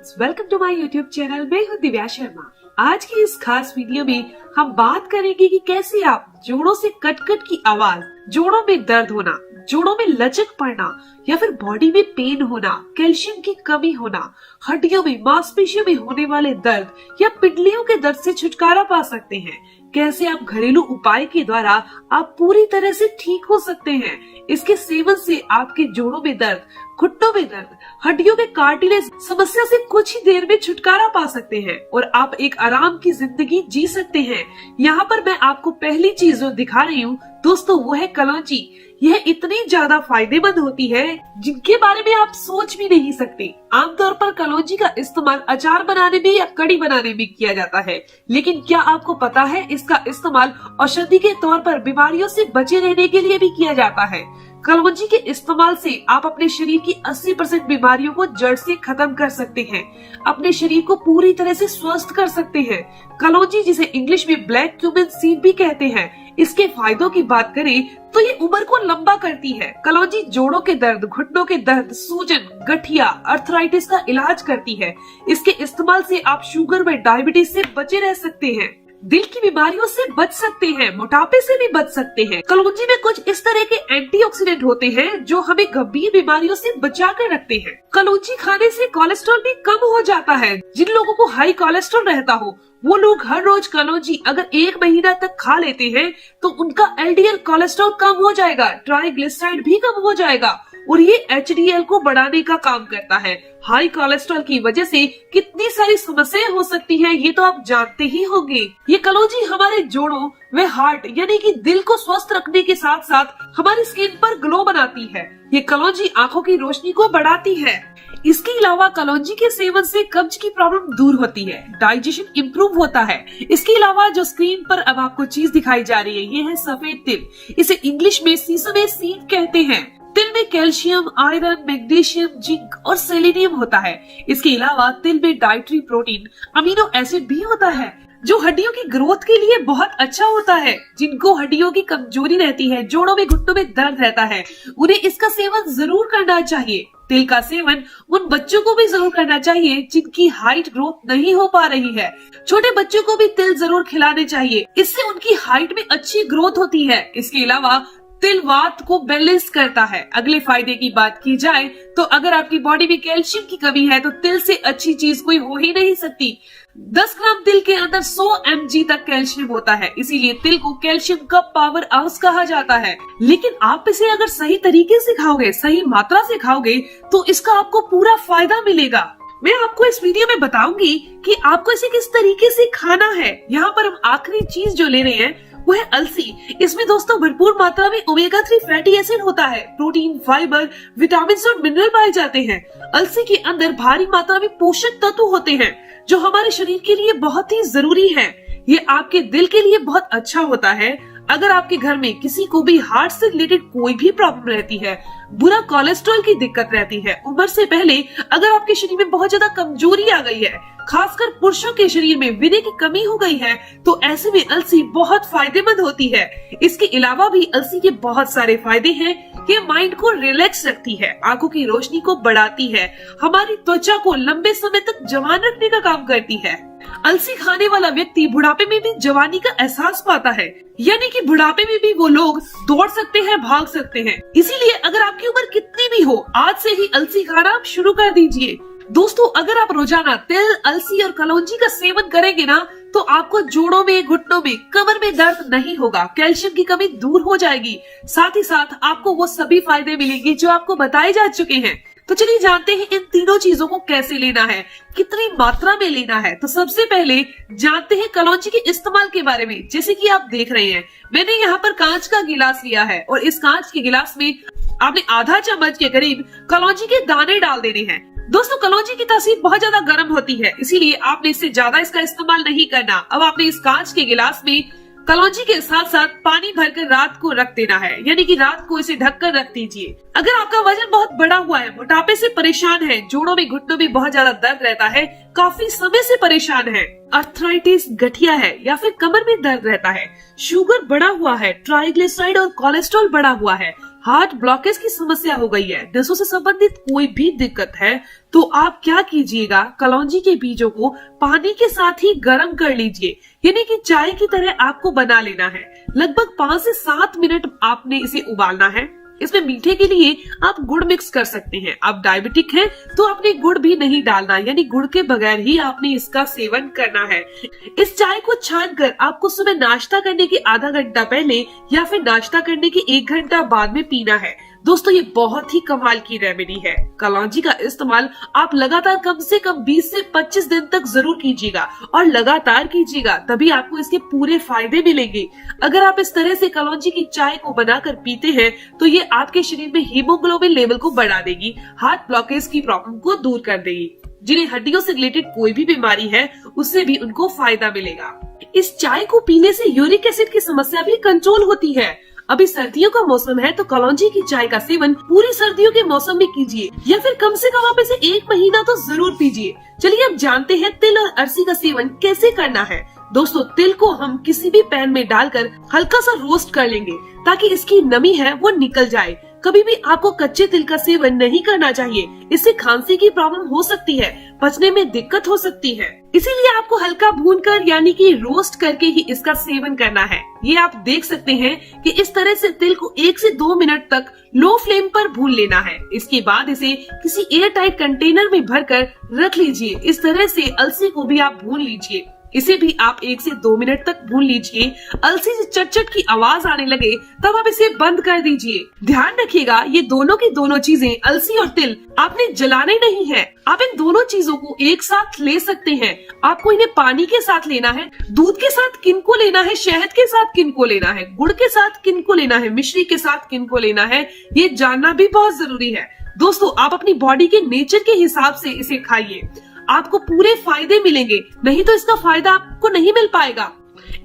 Friends, welcome to my YouTube channel. मैं हूं दिव्या शर्मा। आज की इस खास वीडियो में हम बात करेंगे कि कैसे आप जोड़ों से कट-कट की आवाज, जोड़ों में दर्द होना, जोड़ों में लचक पड़ना या फिर बॉडी में पेन होना, कैल्शियम की कमी होना, हड्डियों में, मांसपेशियों में होने वाले दर्द या पिंडलियों के दर्द से छुटकारा पा सकते हैं। कैसे आप घरेलू उपाय के द्वारा आप पूरी तरह से ठीक हो सकते हैं। इसके सेवन से आपके जोड़ों में दर्द, घुटनों में दर्द, हड्डियों में कार्टिलेज समस्या से कुछ ही देर में छुटकारा पा सकते हैं और आप एक आराम की जिंदगी जी सकते हैं। यहाँ पर मैं आपको पहली चीज जो दिखा रही हूँ दोस्तों, वो है कलौंजी। यह इतनी ज्यादा फायदेमंद होती है जिनके बारे में आप सोच भी नहीं सकते। आमतौर पर कलौंजी का इस्तेमाल अचार बनाने में या कड़ी बनाने में किया जाता है, लेकिन क्या आपको पता है इसका इस्तेमाल औषधि के तौर पर बीमारियों से बचे रहने के लिए भी किया जाता है। कलौंजी के इस्तेमाल से आप अपने शरीर की 80% बीमारियों को जड़ से खत्म कर सकते हैं, अपने शरीर को पूरी तरह से स्वस्थ कर सकते हैं। कलौंजी, जिसे इंग्लिश में ब्लैक क्यूमिन सीड भी कहते हैं, इसके फायदों की बात करें तो ये उम्र को लंबा करती है। कलौंजी जोड़ों के दर्द, घुटनों के दर्द, सूजन, गठिया, अर्थराइटिस का इलाज करती है। इसके इस्तेमाल से आप शुगर व डायबिटीज से बचे रह सकते हैं, दिल की बीमारियों से बच सकते हैं, मोटापे से भी बच सकते हैं। कलौंजी में कुछ इस तरह के एंटीऑक्सीडेंट होते हैं जो हमें गंभीर बीमारियों से बचा कर रखते हैं। कलौंजी खाने से कोलेस्ट्रॉल भी कम हो जाता है। जिन लोगों को हाई कोलेस्ट्रॉल रहता हो वो लोग हर रोज कलौंजी अगर 1 महीना तक खा लेते हैं तो उनका एलडीएल कोलेस्ट्रॉल कम हो जाएगा, ट्राइग्लिसराइड भी कम हो जाएगा और ये एचडीएल को बढ़ाने का काम करता है। हाई कोलेस्ट्रॉल की वजह से कितनी सारी समस्याएं हो सकती हैं, ये तो आप जानते ही होंगे। ये कलौंजी हमारे जोड़ों व हार्ट यानी कि दिल को स्वस्थ रखने के साथ साथ हमारी स्किन पर ग्लो बनाती है। ये कलौंजी आंखों की रोशनी को बढ़ाती है। इसके अलावा कलौंजी के सेवन से कब्ज की प्रॉब्लम दूर होती है, डाइजेशन इंप्रूव होता है। इसके अलावा जो स्क्रीन पर अब आपको चीज दिखाई जा रही है, ये है सफेद तिल। इसे इंग्लिश में सीसमे सीड कहते हैं। तिल में कैल्शियम, आयरन, मैग्नीशियम, जिंक और सेलेनियम होता है। इसके अलावा तिल में डाइटरी प्रोटीन, अमीनो एसिड भी होता है जो हड्डियों की ग्रोथ के लिए बहुत अच्छा होता है। जिनको हड्डियों की कमजोरी रहती है, जोड़ों में, घुटनों में दर्द रहता है, उन्हें इसका सेवन जरूर करना चाहिए। तिल का सेवन उन बच्चों को भी जरूर करना चाहिए जिनकी हाइट ग्रोथ नहीं हो पा रही है। छोटे बच्चों को भी तिल जरूर खिलाने चाहिए, इससे उनकी हाइट में अच्छी ग्रोथ होती है। इसके अलावा तिल वात को बैलेंस करता है। अगले फायदे की बात की जाए तो अगर आपकी बॉडी में कैल्शियम की कमी है तो तिल से अच्छी चीज कोई हो ही नहीं सकती। 10 ग्राम तिल के अंदर 100 mg तक कैल्शियम होता है, इसीलिए तिल को कैल्शियम का पावर हाउस कहा जाता है। लेकिन आप इसे अगर सही तरीके से खाओगे, सही मात्रा से खाओगे तो इसका आपको पूरा फायदा मिलेगा। मैं आपको इस वीडियो में बताऊंगी कि आपको इसे किस तरीके से खाना है। यहाँ पर हम आखिरी चीज जो ले रहे हैं वो है अलसी। इसमें दोस्तों भरपूर मात्रा में ओमेगा 3 फैटी एसिड होता है, प्रोटीन, फाइबर, विटामिन और मिनरल पाए जाते हैं। अलसी के अंदर भारी मात्रा में पोषक तत्व होते हैं जो हमारे शरीर के लिए बहुत ही जरूरी है। ये आपके दिल के लिए बहुत अच्छा होता है। अगर आपके घर में किसी को भी हार्ट से रिलेटेड कोई भी प्रॉब्लम रहती है, बुरा कोलेस्ट्रॉल की दिक्कत रहती है, उम्र से पहले अगर आपके शरीर में बहुत ज्यादा कमजोरी आ गई है, खासकर पुरुषों के शरीर में विनय की कमी हो गई है, तो ऐसे में अलसी बहुत फायदेमंद होती है। इसके अलावा भी अलसी के बहुत सारे फायदे हैं। ये माइंड को रिलैक्स रखती है, आंखों की रोशनी को बढ़ाती है, हमारी त्वचा को लंबे समय तक जवान रखने का काम करती है। अलसी खाने वाला व्यक्ति बुढ़ापे में भी जवानी का एहसास पाता है, यानी कि बुढ़ापे में भी वो लोग दौड़ सकते हैं, भाग सकते हैं। इसीलिए अगर आपकी उम्र कितनी भी हो, आज से ही अलसी खाना आप शुरू कर दीजिए। दोस्तों, अगर आप रोजाना तिल, अलसी और कलौंजी का सेवन करेंगे ना तो आपको जोड़ों में, घुटनों में, कमर में दर्द नहीं होगा, कैल्शियम की कमी दूर हो जाएगी। साथ ही साथ आपको वो सभी फायदे मिलेंगे जो आपको बताए जा चुके हैं। तो चलिए जानते हैं इन तीनों चीजों को कैसे लेना है, कितनी मात्रा में लेना है। तो सबसे पहले जानते हैं कलौंजी के इस्तेमाल के बारे में। जैसे कि आप देख रहे हैं, मैंने यहाँ पर कांच का गिलास लिया है और इस कांच के गिलास में आपने आधा चम्मच के करीब कलौंजी के दाने डाल देने हैं। दोस्तों, कलौंजी की तासीर बहुत ज्यादा गर्म होती है, इसीलिए आपने इससे ज्यादा इसका इस्तेमाल नहीं करना। अब आपने इस कांच के गिलास में कलौंजी के साथ साथ पानी भरकर रात को रख देना है, यानी कि रात को इसे ढककर रख दीजिए। अगर आपका वजन बहुत बड़ा हुआ है, मोटापे से परेशान है, जोड़ों में, घुटनों में बहुत ज्यादा दर्द रहता है, काफी समय से परेशान है, अर्थराइटिस, गठिया है या फिर कमर में दर्द रहता है, शुगर बढ़ा हुआ है, ट्राइग्लिसराइड और कोलेस्ट्रॉल बढ़ा हुआ है, हार्ट ब्लॉकेज की समस्या हो गई है, नसों से संबंधित कोई भी दिक्कत है, तो आप क्या कीजिएगा, कलौंजी के बीजों को पानी के साथ ही गर्म कर लीजिए, यानी कि चाय की तरह आपको बना लेना है। लगभग 5 से 7 मिनट आपने इसे उबालना है। इसमें मीठे के लिए आप गुड़ मिक्स कर सकते हैं। आप डायबिटिक हैं तो आपने गुड़ भी नहीं डालना, यानी गुड़ के बगैर ही आपने इसका सेवन करना है। इस चाय को छानकर आपको सुबह नाश्ता करने के आधा घंटा पहले या फिर नाश्ता करने के 1 घंटा बाद में पीना है। दोस्तों, ये बहुत ही कमाल की रेमेडी है। कलौंजी का इस्तेमाल आप लगातार कम से कम 20 से 25 दिन तक जरूर कीजिएगा और लगातार कीजिएगा, तभी आपको इसके पूरे फायदे मिलेंगे। अगर आप इस तरह से कलौंजी की चाय को बनाकर पीते हैं तो ये आपके शरीर में हीमोग्लोबिन लेवल को बढ़ा देगी, हार्ट ब्लॉकेज की प्रॉब्लम को दूर कर देगी। जिन्हें हड्डियों से रिलेटेड कोई भी बीमारी है उससे भी उनको फायदा मिलेगा। इस चाय को पीने से यूरिक एसिड की समस्या भी कंट्रोल होती है। अभी सर्दियों का मौसम है तो कलौंजी की चाय का सेवन पूरी सर्दियों के मौसम में कीजिए या फिर कम से कम आप इसे 1 महीना तो जरूर पीजिए। चलिए अब जानते हैं तिल और अरसी का सेवन कैसे करना है। दोस्तों, तिल को हम किसी भी पैन में डालकर हल्का सा रोस्ट कर लेंगे ताकि इसकी नमी है वो निकल जाए। कभी भी आपको कच्चे तिल का सेवन नहीं करना चाहिए, इससे खांसी की प्रॉब्लम हो सकती है, पचने में दिक्कत हो सकती है। इसीलिए आपको हल्का भूनकर यानी कि रोस्ट करके ही इसका सेवन करना है। ये आप देख सकते हैं कि इस तरह से तिल को 1 से 2 मिनट तक लो फ्लेम पर भून लेना है। इसके बाद इसे किसी एयर टाइट कंटेनर में भरकर रख लीजिए। इस तरह से अलसी को भी आप भून लीजिए, इसे भी आप 1 से 2 मिनट तक भून लीजिए। अलसी से चटचट की आवाज आने लगे तब आप इसे बंद कर दीजिए। ध्यान रखिएगा, ये दोनों की दोनों चीजें अलसी और तिल आपने जलाने नहीं है। आप इन दोनों चीजों को एक साथ ले सकते हैं। आपको इन्हें पानी के साथ लेना है, दूध के साथ किनको लेना है, शहद के साथ किनको लेना है, गुड़ के साथ किनको लेना है, मिश्री के साथ किनको लेना है, ये जानना भी बहुत जरूरी है। दोस्तों, आप अपनी बॉडी के नेचर के हिसाब से इसे खाइए, आपको पूरे फायदे मिलेंगे, नहीं तो इसका फायदा आपको नहीं मिल पाएगा।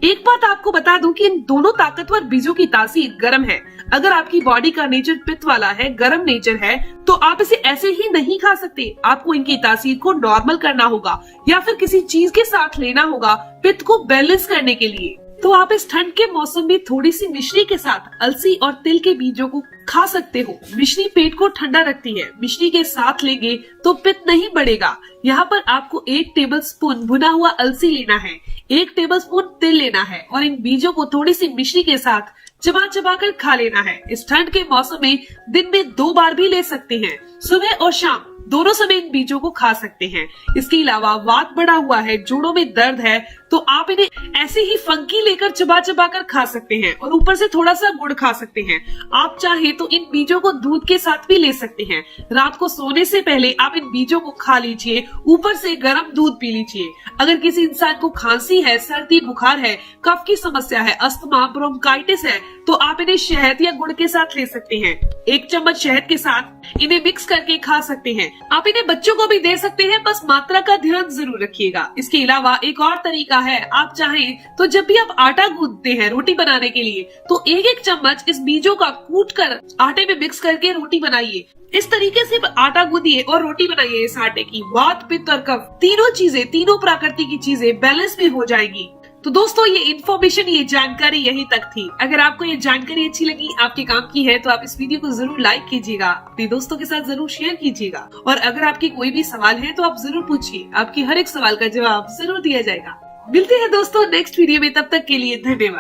एक बात आपको बता दूं कि इन दोनों ताकतवर बीजों की तासीर गर्म है। अगर आपकी बॉडी का नेचर पित्त वाला है, गर्म नेचर है, तो आप इसे ऐसे ही नहीं खा सकते। आपको इनकी तासीर को नॉर्मल करना होगा या फिर किसी चीज के साथ लेना होगा पित्त को बैलेंस करने के लिए। तो आप इस ठंड के मौसम में थोड़ी सी मिश्री के साथ अलसी और तिल के बीजों को खा सकते हो। मिश्री पेट को ठंडा रखती है, मिश्री के साथ लेंगे तो पित्त नहीं बढ़ेगा। यहाँ पर आपको 1 टेबलस्पून भुना हुआ अलसी लेना है, 1 टेबलस्पून तिल लेना है और इन बीजों को थोड़ी सी मिश्री के साथ चबा चबा कर खा लेना है। इस ठंड के मौसम में दिन में 2 बार भी ले सकते हैं, सुबह और शाम दोनों समय इन बीजों को खा सकते हैं। इसके अलावा वात बढ़ा हुआ है, जोड़ों में दर्द है, तो आप इन्हें ऐसे ही फंकी लेकर चबा चबा कर खा सकते हैं और ऊपर से थोड़ा सा गुड़ खा सकते हैं। आप चाहे तो इन बीजों को दूध के साथ भी ले सकते हैं। रात को सोने से पहले आप इन बीजों को खा लीजिए, ऊपर से गर्म दूध पी लीजिए। अगर किसी इंसान को खांसी है, सर्दी बुखार है, कफ की समस्या है, अस्थमा, ब्रोंकाइटिस है, तो आप इन्हें शहद या गुड़ के साथ ले सकते हैं। 1 चम्मच शहद के साथ इन्हें मिक्स करके खा सकते हैं। आप इन्हें बच्चों को भी दे सकते हैं, बस मात्रा का ध्यान जरूर रखिएगा। इसके अलावा एक और तरीका है, आप चाहें तो जब भी आप आटा गूंथते हैं रोटी बनाने के लिए, तो 1-1 चम्मच इस बीजों का कूट कर आटे में मिक्स करके रोटी बनाइए। इस तरीके से आटा गूंथिए और रोटी बनाइए इस आटे की। वात, पित्त और कफ तीनों प्रकृति की चीजें बैलेंस में हो जाएगी। तो दोस्तों, ये इन्फॉर्मेशन, ये जानकारी यहीं तक थी। अगर आपको ये जानकारी अच्छी लगी, आपके काम की है, तो आप इस वीडियो को जरूर लाइक कीजिएगा, अपने दोस्तों के साथ जरूर शेयर कीजिएगा और अगर आपके कोई भी सवाल है तो आप जरूर पूछिए, आपके हर एक सवाल का जवाब जरूर दिया जाएगा। मिलते हैं दोस्तों नेक्स्ट वीडियो में, तब तक के लिए धन्यवाद।